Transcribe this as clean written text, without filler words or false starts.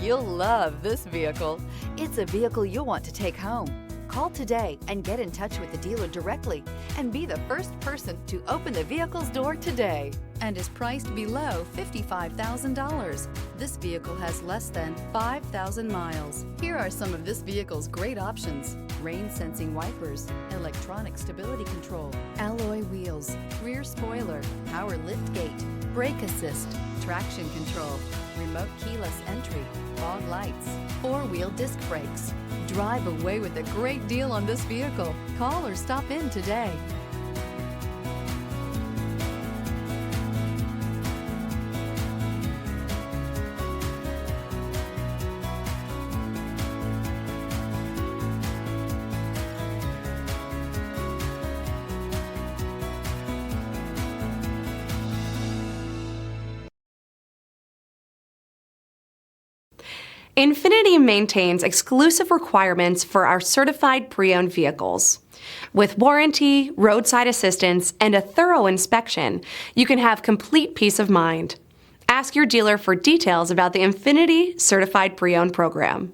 You'll love this vehicle. It's a vehicle you'll want to take home. Call today and get in touch with the dealer directly and be the first person to open the vehicle's door today, and is priced below $55,000. This vehicle has less than 5,000 miles. Here are some of this vehicle's great options: rain sensing wipers, electronic stability control, alloy wheels, rear spoiler, power lift gate, brake assist, traction control, remote keyless entry, fog lights, four-wheel disc brakes. Drive away with a great deal on this vehicle. Call or stop in today. Infiniti maintains exclusive requirements for our certified pre-owned vehicles. With warranty, roadside assistance, and a thorough inspection, you can have complete peace of mind. Ask your dealer for details about the Infiniti Certified Pre-Owned program.